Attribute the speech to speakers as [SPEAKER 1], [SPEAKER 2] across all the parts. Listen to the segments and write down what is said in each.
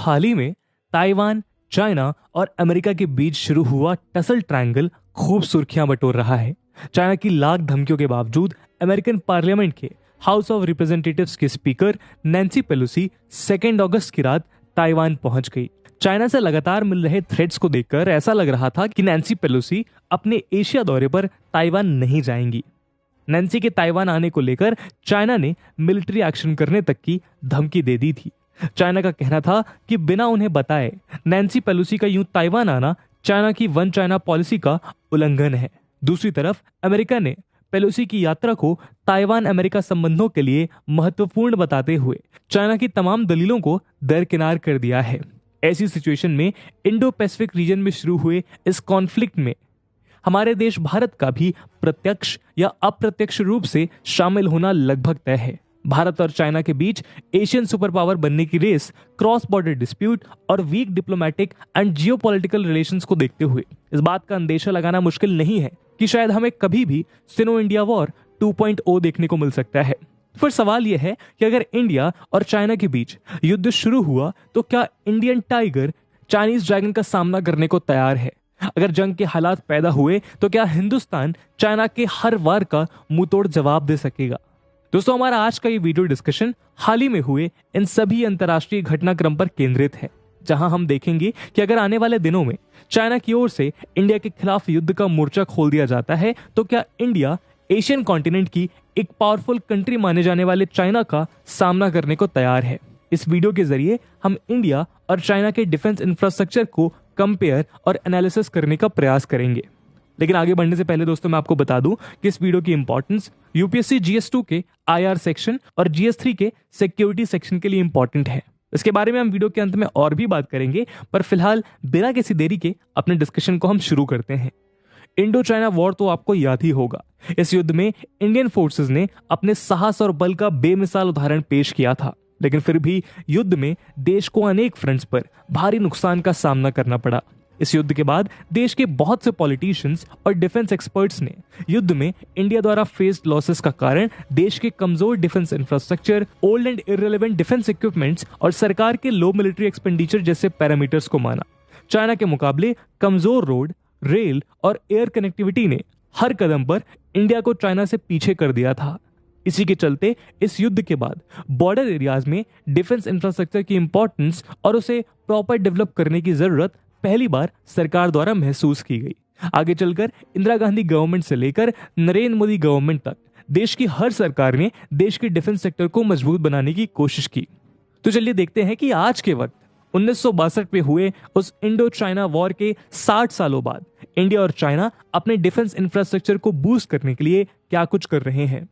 [SPEAKER 1] हाल ही में Taiwan, China और America के बीच शुरू हुआ टसल ट्रायंगल खूब सुर्खियां बटोर रहा है। चाइना की लाख धमकियों के बावजूद अमेरिकन पार्लियामेंट के हाउस ऑफ रिप्रेजेंटेटिव्स के स्पीकर नैन्सी पेलोसी 2 अगस्त की रात ताइवान पहुंच गई। चाइना से लगातार मिल रहे थ्रेट्स को देखकर ऐसा लग रहा था कि नैन्सी पेलोसी अपने एशिया दौरे पर ताइवान नहीं जाएंगी। नैन्सी के ताइवान आने को लेकर चाइना ने मिलिट्री एक्शन करने तक की धमकी दे दी थी। चाइना का कहना था कि बिना उन्हें बताए नैन्सी पेलोसी का यूं ताइवान आना चाइना की वन चाइना पॉलिसी का उल्लंघन है। दूसरी तरफ अमेरिका ने पेलोसी की यात्रा को ताइवान अमेरिका संबंधों के लिए महत्वपूर्ण बताते हुए चाइना की तमाम दलीलों को दरकिनार कर दिया है। ऐसी सिचुएशन में इंडो पैसिफिक रीजन में शुरू हुए इस कॉन्फ्लिक्ट में हमारे देश भारत का भी प्रत्यक्ष या अप्रत्यक्ष रूप से शामिल होना लगभग तय है। भारत और चाइना के बीच एशियन सुपर पावर बनने की रेस, क्रॉस बॉर्डर डिस्प्यूट और weak diplomatic and geopolitical relations को देखते हुए इस बात का अंदेशा लगाना मुश्किल नहीं है कि शायद हमें कभी भी सिनो इंडिया वॉर 2.0 देखने को मिल सकता है। फिर सवाल यह है कि अगर इंडिया और चाइना के बीच युद्ध शुरू हुआ तो क्या इंडियन टाइगर चाइनीज ड्रैगन का सामना करने को तैयार है? अगर जंग के हालात पैदा हुए तो क्या हिंदुस्तान चाइना के हर वार का मुंहतोड़ जवाब दे सकेगा? दोस्तों, हमारा आज का ये वीडियो डिस्कशन हाल ही में हुए इन सभी अंतर्राष्ट्रीय घटनाक्रम पर केंद्रित है, जहां हम देखेंगे कि अगर आने वाले दिनों में चाइना की ओर से इंडिया के खिलाफ युद्ध का मोर्चा खोल दिया जाता है तो क्या इंडिया एशियन कॉन्टिनेंट की एक पावरफुल कंट्री माने जाने वाले चाइना का सामना करने को तैयार है। इस वीडियो के जरिए हम इंडिया और चाइना के डिफेंस इंफ्रास्ट्रक्चर को कंपेयर और एनालिसिस करने का प्रयास करेंगे। लेकिन आगे बढ़ने से पहले दोस्तों मैं आपको बता दूं कि इस वीडियो की इंपॉर्टेंस यूपीएससी GS2 के IR सेक्शन और GS3 के सिक्योरिटी सेक्शन के लिए इंपॉर्टेंट है। इसके बारे में हम वीडियो के अंत में और भी बात करेंगे, पर फिलहाल बिना किसी देरी के अपने डिस्कशन को हम शुरू करते हैं। इंडो चाइना वॉर तो आपको याद ही होगा। इस युद्ध में इंडियन फोर्सेस ने अपने साहस और बल का बेमिसाल उदाहरण पेश किया था, लेकिन फिर भी युद्ध में देश को अनेक फ्रंट्स पर भारी नुकसान का सामना करना पड़ा। इस युद्ध के बाद देश के बहुत से पॉलिटिशियंस और डिफेंस एक्सपर्ट्स ने युद्ध में इंडिया द्वारा फेस्ड लॉसेस का कारण देश के कमजोर defence infrastructure, old and irrelevant defence equipments और सरकार के लो मिलिट्री एक्सपेंडिचर जैसे पैरामीटर्स को माना। चाइना के मुकाबले कमजोर रोड, रेल और एयर कनेक्टिविटी ने हर कदम पर इंडिया को चाइना से पीछे कर दिया था। इसी के चलते इस युद्ध के बाद बॉर्डर एरियाज में डिफेंस इंफ्रास्ट्रक्चर की इंपॉर्टेंस और उसे प्रॉपर डेवलप करने की जरूरत पहली बार सरकार द्वारा महसूस की गई। आगे चलकर इंदिरा गांधी गवर्नमेंट से लेकर नरेंद्र मोदी गवर्नमेंट तक देश की हर सरकार ने देश के डिफेंस सेक्टर को मजबूत बनाने की कोशिश की। तो चलिए देखते हैं कि आज के वक्त 1962 में हुए उस इंडो चाइना वॉर के 60 सालों बाद इंडिया और चाइना अपने डिफेंस इंफ्रास्ट्रक्चर को बूस्ट करने के लिए क्या कुछ कर रहे हैं।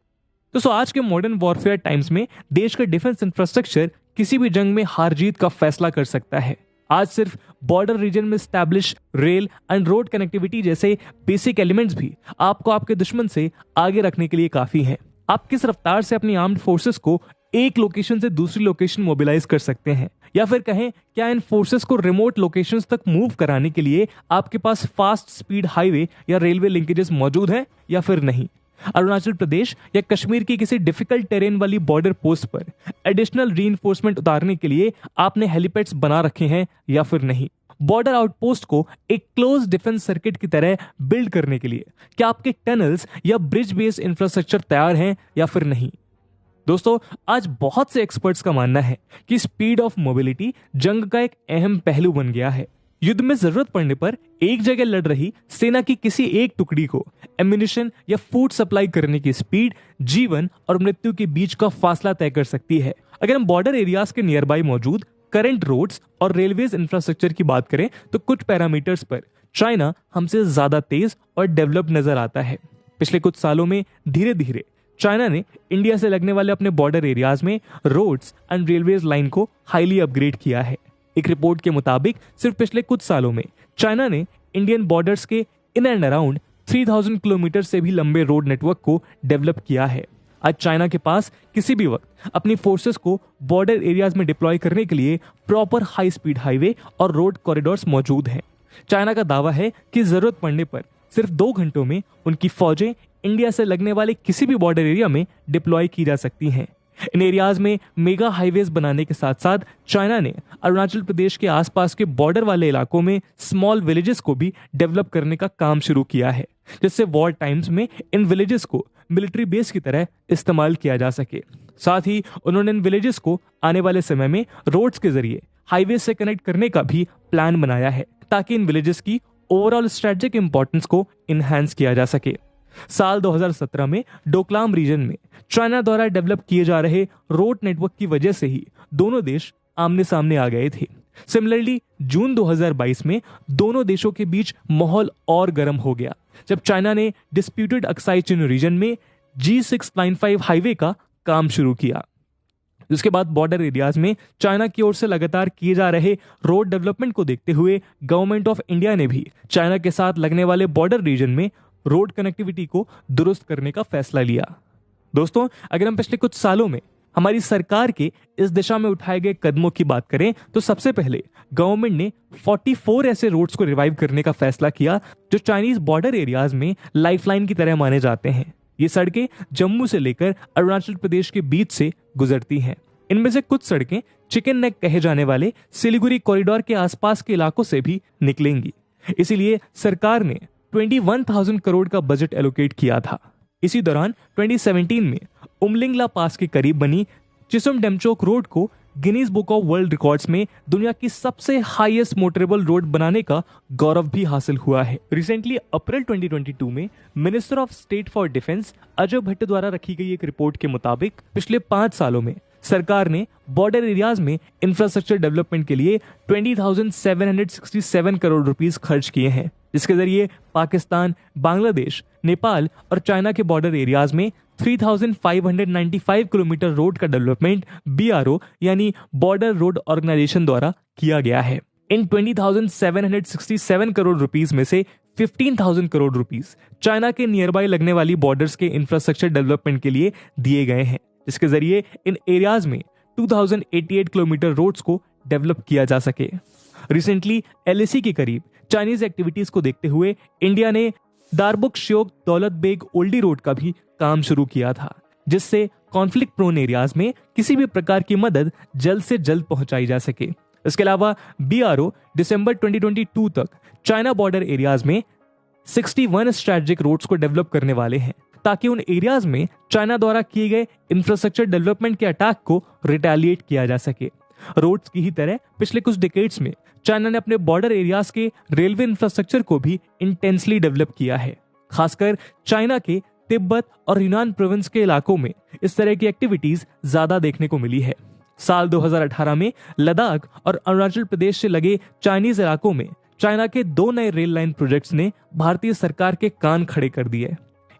[SPEAKER 1] तो आज के मॉडर्न वॉरफेयर टाइम्स में देश का डिफेंस इंफ्रास्ट्रक्चर किसी भी जंग में हार जीत का फैसला कर सकता है। आज सिर्फ बॉर्डर रीजन में establish rail and road connectivity जैसे बेसिक एलिमेंट्स भी आपको आपके दुश्मन से आगे रखने के लिए काफी हैं। आप किस रफ्तार से अपनी आर्म्ड फोर्सेस को एक लोकेशन से दूसरी लोकेशन मोबिलाइज कर सकते हैं, या फिर कहें क्या इन फोर्सेस को रिमोट लोकेशंस तक मूव कराने के लिए आपके पास फास्ट स्पीड हाईवे या रेलवे लिंकेजेस मौजूद हैं या फिर नहीं। अरुणाचल प्रदेश या कश्मीर की किसी डिफिकल्ट टेरेन वाली बॉर्डर पोस्ट पर एडिशनल रीइंफोर्समेंट उतारने के लिए आपने हेलीपैड्स बना रखे हैं या फिर नहीं। बॉर्डर आउटपोस्ट को एक क्लोज डिफेंस सर्किट की तरह बिल्ड करने के लिए क्या आपके टनल्स या ब्रिज बेस्ड इंफ्रास्ट्रक्चर तैयार हैं या फिर नहीं। दोस्तों, आज बहुत से एक्सपर्ट्स का मानना है कि स्पीड ऑफ मोबिलिटी जंग का एक अहम पहलू बन गया है। युद्ध में जरूरत पड़ने पर एक जगह लड़ रही सेना की किसी एक टुकड़ी को एम्यूनिशन या फूड सप्लाई करने की स्पीड जीवन और मृत्यु के बीच का फासला तय कर सकती है। अगर हम बॉर्डर एरियाज के नियर बाई मौजूद करंट रोड्स और रेलवेज इंफ्रास्ट्रक्चर की बात करें तो कुछ पैरामीटर्स पर चाइना हमसे ज्यादा तेज और डेवलप्ड नजर आता है। पिछले कुछ सालों में धीरे धीरे चाइना ने इंडिया से लगने वाले अपने बॉर्डर एरियाज में रोड्स एंड रेलवेज लाइन को हाईली अपग्रेड किया है। एक रिपोर्ट के मुताबिक सिर्फ पिछले कुछ सालों में चाइना ने इंडियन बॉर्डर्स के इन एंड अराउंड 3000 किलोमीटर से भी लंबे रोड नेटवर्क को डेवलप किया है। आज चाइना के पास किसी भी वक्त अपनी फोर्सेस को बॉर्डर एरियाज में डिप्लॉय करने के लिए प्रॉपर हाई स्पीड हाईवे और रोड कॉरिडोर्स मौजूद हैं। चाइना का दावा है कि जरूरत पड़ने पर सिर्फ 2 घंटों में उनकी फौजें इंडिया से लगने वाले किसी भी बॉर्डर एरिया में डिप्लॉय की जा सकती हैं। इन एरियाज में मेगा हाईवेज बनाने के साथ साथ चाइना ने अरुणाचल प्रदेश के आसपास के बॉर्डर वाले इलाकों में स्मॉल विलेजेस को भी डेवलप करने का काम शुरू किया है, जिससे वॉर टाइम्स में इन विलेजेस को मिलिट्री बेस की तरह इस्तेमाल किया जा सके। साथ ही उन्होंने इन विलेजेस को आने वाले समय में रोड्स के जरिए हाईवे से कनेक्ट करने का भी प्लान बनाया है, ताकि इन विलेजेस की ओवरऑल स्ट्रेटेजिक इंपॉर्टेंस को इनहैंस किया जा सके। साल 2017 में डोकलाम रीजन में चाइना द्वारा डेवलप किए जा रहे रोड नेटवर्क की वजह से ही दोनों देश आमने सामने आ गए थे। सिमिलरली जून 2022 में दोनों देशों के बीच माहौल और गर्म हो गया जब चाइना ने डिस्प्यूटेड अक्साई चिन रीजन में G695 हाईवे का काम शुरू किया। जिसके बाद बॉर्डर एरियाज में चाइना की ओर से लगातार किए जा रहे रोड डेवलपमेंट को देखते हुए गवर्नमेंट ऑफ इंडिया ने भी चाइना के साथ लगने वाले बॉर्डर रीजन में रोड कनेक्टिविटी को दुरुस्त करने का फैसला लिया। दोस्तों, अगर हम पिछले कुछ सालों में हमारी सरकार के इस दिशा में उठाए गए कदमों की बात करें तो सबसे पहले गवर्नमेंट ने 44 ऐसे रोड्स को रिवाइव करने का फैसला किया जो चाइनीज बॉर्डर एरियाज में लाइफलाइन की तरह माने जाते हैं। ये सड़कें जम्मू से लेकर अरुणाचल प्रदेश के बीच से गुजरती हैं। इनमें से कुछ सड़कें चिकन नेक कहे जाने वाले सिलीगुड़ी कॉरिडोर के आसपास के इलाकों से भी निकलेंगी। इसीलिए सरकार ने 21,000 करोड़ का बजट एलोकेट किया था। इसी दौरान 2017 में उमलिंगला पास के करीब बनी चिसुम डेमचोक रोड को Guinness book of world records में दुनिया की सबसे हाईएस्ट मोटरेबल रोड बनाने का गौरव भी हासिल हुआ है। रिसेंटली अप्रैल 2022 में minister of state for defence Ajay Bhatt द्वारा रखी गई एक रिपोर्ट के मुताबिक पिछले 5 सालों में सरकार ने बॉर्डर एरियाज में इंफ्रास्ट्रक्चर डेवलपमेंट के लिए 20,767 करोड़ रुपीस खर्च किए हैं, जिसके जरिए पाकिस्तान, बांग्लादेश, नेपाल और चाइना के बॉर्डर एरियाज में 3,595 किलोमीटर रोड का डेवलपमेंट BRO यानी बॉर्डर रोड ऑर्गेनाइजेशन द्वारा किया गया है। इन 20,767 करोड़ रुपीस में से 15,000 करोड़ रुपीस चाइना के नियर बाय लगने वाली बॉर्डर्स के इंफ्रास्ट्रक्चर डेवलपमेंट के लिए दिए गए हैं, जिसके जरिए इन एरियाज में 2,088 किलोमीटर रोड्स को डेवलप किया जा सके। रिसेंटली LAC के करीब चाइनीज एक्टिविटीज को देखते हुए इंडिया ने दारबुक श्योक दौलत बेग ओल्डी रोड का भी काम शुरू किया था, जिससे कॉन्फ्लिक्ट प्रोन एरियाज में किसी भी प्रकार की मदद जल्द से जल्द पहुंचाई जा सके। इसके अलावा BRO दिसंबर 2022 तक चाइना बॉर्डर एरियाज में 61 स्ट्रेटेजिक रोड्स को डेवलप करने वाले हैं, ताकि उन एरियाज में चाइना द्वारा किए गए इंफ्रास्ट्रक्चर डेवलपमेंट के अटैक को रिटेलिएट किया जा सके। रोड्स की ही तरह पिछले कुछ डिकेड्स में चाइना ने अपने बॉर्डर एरियाज के रेलवे इंफ्रास्ट्रक्चर को भी इंटेंसली डेवलप किया है। खासकर चाइना के तिब्बत और यूनान प्रोविंस के इलाकों में इस तरह की एक्टिविटीज ज्यादा देखने को मिली है। साल 2018 में लद्दाख और अरुणाचल प्रदेश से लगे चाइनीज इलाकों में चाइना के 2 नए रेल लाइन प्रोजेक्ट्स ने भारतीय सरकार के कान खड़े कर दिए।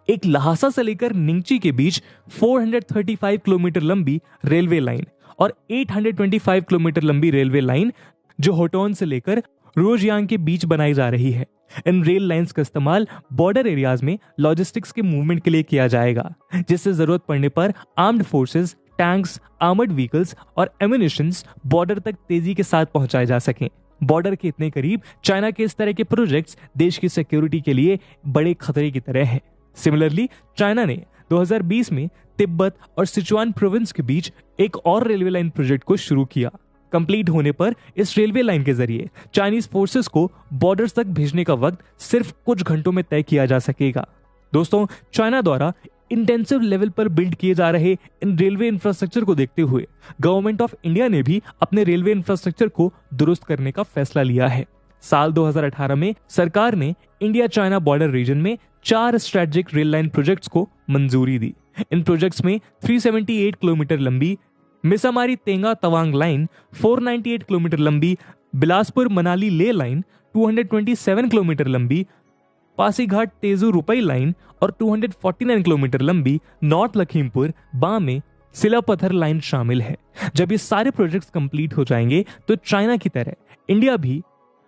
[SPEAKER 1] एक लहासा से लेकर निंगची के बीच 435 किलोमीटर लंबी रेलवे लाइन और 825 किलोमीटर लंबी रेलवे लाइन जो होटोन से लेकर रोजियांग के बीच बनाई जा रही है। इन रेल लाइंस का इस्तेमाल बॉर्डर एरियाज में लॉजिस्टिक्स के मूवमेंट के लिए किया जाएगा, जिससे जरूरत पड़ने पर armed forces, tanks, armoured vehicles और एम्युनिशंस बॉर्डर तक तेजी के साथ पहुंचाए जा सकें। बॉर्डर के इतने करीब चाइना के इस तरह के प्रोजेक्ट्स देश की सिक्योरिटी के लिए बड़े खतरे की तरह हैं। सिमिलरली चाइना ने 2020 में तिब्बत और सिचुआन प्रोविंस के बीच एक और रेलवे लाइन प्रोजेक्ट को शुरू किया। कंप्लीट होने पर इस रेलवे लाइन के जरिए चाइनीज फोर्सेस को बॉर्डर्स तक भेजने का वक्त सिर्फ कुछ घंटों में तय किया जा सकेगा। दोस्तों, चाइना द्वारा इंटेंसिव लेवल पर बिल्ड किए जा रहे इन रेलवे इंफ्रास्ट्रक्चर को देखते हुए गवर्नमेंट ऑफ इंडिया ने भी अपने रेलवे इंफ्रास्ट्रक्चर को दुरुस्त करने का फैसला लिया है। साल 2018 में सरकार ने इंडिया चाइना बॉर्डर रीजन में 4 स्ट्रेटेजिक रेल लाइन प्रोजेक्ट्स को मंजूरी दी। इन प्रोजेक्ट्स में 378 किलोमीटर लंबी मिसामारी तेंगा तवांग लाइन, 498 किलोमीटर लंबी बिलासपुर मनाली ले लाइन, 227 किलोमीटर लंबी पासीघाट तेजू रुपई लाइन और 249 किलोमीटर लंबी नॉर्थ लखीमपुर बामे सिलापत्थर लाइन शामिल है। जब ये सारे प्रोजेक्ट्स कंप्लीट हो जाएंगे तो चाइना की तरह इंडिया भी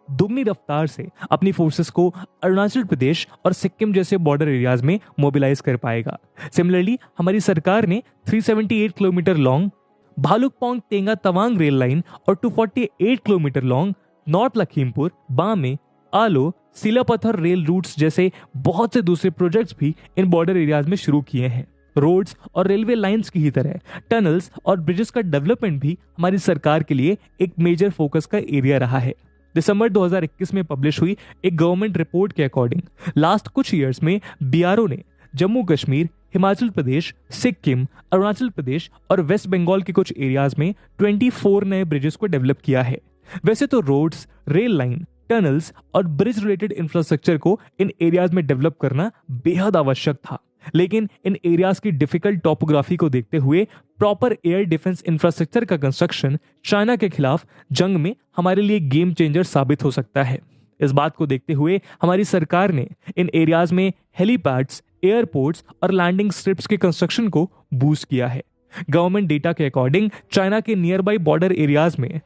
[SPEAKER 1] दुगनी रफ्तार से अपनी फोर्सेस को अरुणाचल प्रदेश और सिक्किम जैसे बॉर्डर एरियाज में मोबिलाइज कर पाएगा। सिमिलरली हमारी सरकार ने 378 kilometre long Bhalukpong Tenga Tawang rail line और 248 किलोमीटर लॉन्ग नॉर्थ लखीमपुर बामे आलो सिलापत्थर रेल रूट्स जैसे बहुत से दूसरे प्रोजेक्ट्स भी इन बॉर्डर एरियाज में शुरू किए हैं। रोड्स और रेलवे लाइंस की ही तरह टनल्स और ब्रिजेस का डेवलपमेंट भी हमारी सरकार के लिए एक मेजर फोकस का एरिया रहा है। दिसंबर 2021 में पब्लिश हुई एक गवर्नमेंट रिपोर्ट के अकॉर्डिंग लास्ट कुछ ईयर्स में बीआरओ ने जम्मू कश्मीर, हिमाचल प्रदेश, सिक्किम, अरुणाचल प्रदेश और वेस्ट बंगाल के कुछ एरियाज में 24 नए ब्रिजेस को डेवलप किया है। वैसे तो रोड्स, रेल लाइन, टनल्स और ब्रिज रिलेटेड इंफ्रास्ट्रक्चर को इन एरियाज में डेवलप करना बेहद आवश्यक था, लेकिन इन एरियाज की डिफिकल्ट टोपोग्राफी को देखते हुए प्रॉपर एयर डिफेंस इंफ्रास्ट्रक्चर का कंस्ट्रक्शन चाइना के खिलाफ जंग में हमारे लिए गेम चेंजर साबित हो सकता है। इस बात को देखते हुए हमारी सरकार ने इन एरियाज में हेलीपैड्स, एयरपोर्ट्स और लैंडिंग स्ट्रिप्स के कंस्ट्रक्शन को बूस्ट किया है। गवर्नमेंट डेटा के अकॉर्डिंग चाइना के नियर बाई बॉर्डर एरियाज में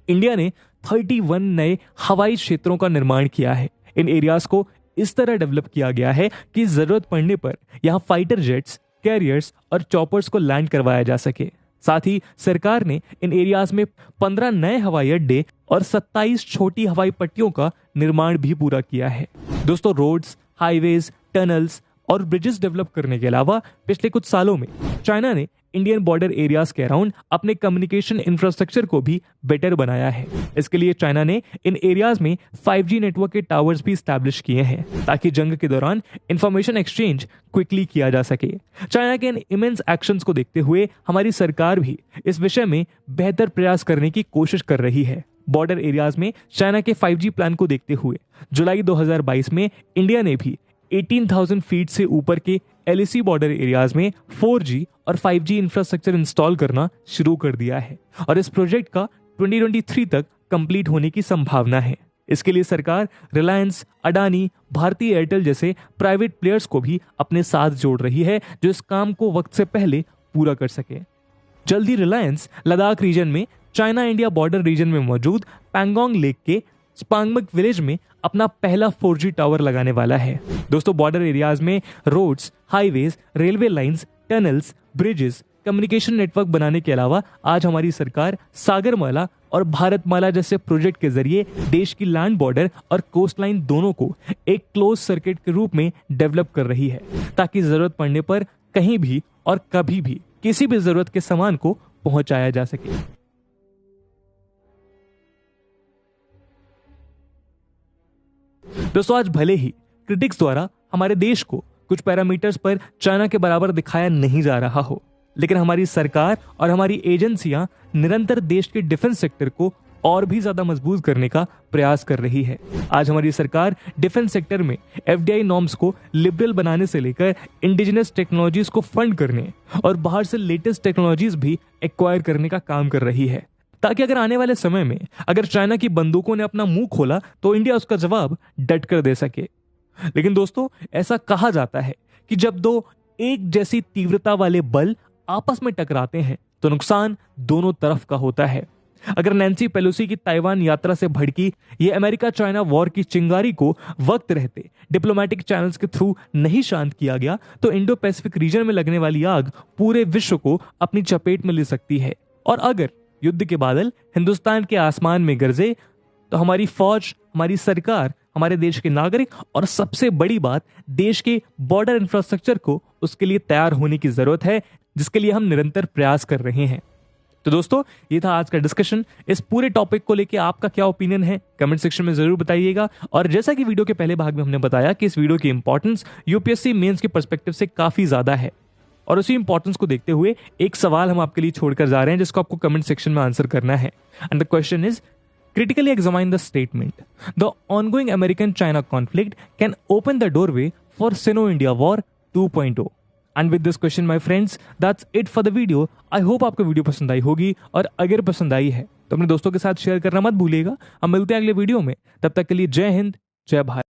[SPEAKER 1] इंडिया ने 31 नए हवाई क्षेत्रों का निर्माण किया है। इन एरियाज को इस तरह डेवलप किया गया है कि जरूरत पड़ने पर यहां फाइटर जेट्स, कैरियर्स और चॉपर्स को लैंड करवाया जा सके। साथ ही सरकार ने इन एरियाज में 15 नए हवाई अड्डे और 27 छोटी हवाई पट्टियों का निर्माण भी पूरा किया है। दोस्तों, रोड्स, हाईवेज, टनल्स और ब्रिजेस डेवलप करने के अलावा पिछले कुछ सालों में चाइना ने इंडियन बॉर्डर एरियाज के अराउंड अपने कम्युनिकेशन इंफ्रास्ट्रक्चर को भी बेटर बनाया है। इसके लिए चाइना ने इन एरियाज में 5G नेटवर्क के टावर्स भी स्टैब्लिश किए हैं ताकि जंग के दौरान इंफॉर्मेशन एक्सचेंज क्विकली किया जा सके। चाइना के इन इमेंस एक्शंस को देखते हुए हमारी सरकार भी इस विषय में बेहतर प्रयास करने की कोशिश कर रही है। बॉर्डर एरियाज में चाइना के 5G प्लान को देखते हुए जुलाई 2022 में इंडिया ने भी 18,000 फीट से ऊपर के LAC बॉर्डर एरियाज में 4G और 5G इंफ्रास्ट्रक्चर इंस्टॉल करना शुरू कर दिया है और इस प्रोजेक्ट का 2023 तक कंप्लीट होने की संभावना है। इसके लिए सरकार रिलायंस, अडानी, भारती एयरटेल जैसे प्राइवेट प्लेयर्स को भी अपने साथ जोड़ रही है जो इस काम को वक्त से पहले पूरा कर सके। जल्द ही रिलायंस लद्दाख रीजन में चाइना इंडिया बॉर्डर रीजन में मौजूद पैंगोंग लेक के स्पांगमक विलेज में अपना पहला 4G टावर लगाने वाला है। दोस्तों, बॉर्डर एरियाज में roads, highways, railway lines, tunnels, bridges, communication network बनाने के अलावा आज हमारी सरकार सागरमाला और भारतमाला जैसे प्रोजेक्ट के जरिए देश की लैंड बॉर्डर और कोस्ट लाइन दोनों को एक क्लोज सर्किट के रूप में डेवलप कर रही है ताकि जरूरत पड़ने पर कहीं भी और कभी भी किसी भी जरूरत के सामान को पहुंचाया जा सके। दोस्तों, आज भले ही क्रिटिक्स द्वारा हमारे देश को कुछ पैरामीटर्स पर चाइना के बराबर दिखाया नहीं जा रहा हो, लेकिन हमारी सरकार और हमारी एजेंसियां निरंतर देश के डिफेंस सेक्टर को और भी ज्यादा मजबूत करने का प्रयास कर रही है। आज हमारी सरकार डिफेंस सेक्टर में FDI नॉर्म्स को लिबरल बनाने से लेकर इंडिजिनस टेक्नोलॉजीज को फंड करने और बाहर से लेटेस्ट टेक्नोलॉजीज भी एक्वायर करने का काम कर रही है ताकि अगर आने वाले समय में अगर चाइना की बंदूकों ने अपना मुंह खोला तो इंडिया उसका जवाब डट कर दे सके। लेकिन दोस्तों, ऐसा कहा जाता है कि जब दो एक जैसी तीव्रता वाले बल आपस में टकराते हैं तो नुकसान दोनों तरफ का होता है। अगर नैन्सी पेलोसी की ताइवान यात्रा से भड़की ये अमेरिका चाइना वॉर की चिंगारी को वक्त रहते डिप्लोमेटिक चैनल्स के थ्रू नहीं शांत किया गया तो इंडो पैसिफिक रीजन में लगने वाली आग पूरे विश्व को अपनी चपेट में ले सकती है। और अगर युद्ध के बादल हिंदुस्तान के आसमान में गरजे तो हमारी फौज, हमारी सरकार, हमारे देश के नागरिक और सबसे बड़ी बात देश के बॉर्डर इंफ्रास्ट्रक्चर को उसके लिए तैयार होने की जरूरत है, जिसके लिए हम निरंतर प्रयास कर रहे हैं। तो दोस्तों, ये था आज का डिस्कशन। इस पूरे टॉपिक को लेके आपका क्या ओपिनियन है कमेंट सेक्शन में जरूर बताइएगा। और जैसा कि वीडियो के पहले भाग में हमने बताया कि इस वीडियो की इंपॉर्टेंस यूपीएससी मेंस के पर्सपेक्टिव से काफी ज्यादा है और उसी इंपॉर्टेंस को देखते हुए एक सवाल हम आपके लिए छोड़कर जा रहे हैं जिसको आपको कमेंट सेक्शन में आंसर करना है। And the question is, critically examine the statement. The ongoing American-China conflict can open the doorway for Sino-India War 2.0. And with this question, my friends, that's it for the video. I hope आपको video पसंद आई होगी और अगर पसंद आई है तो अपने दोस्तों के साथ शेयर करना मत भूलिएगा। हम मिलते हैं अगले वीडियो में, तब तक के लिए जय हिंद, जय भारत।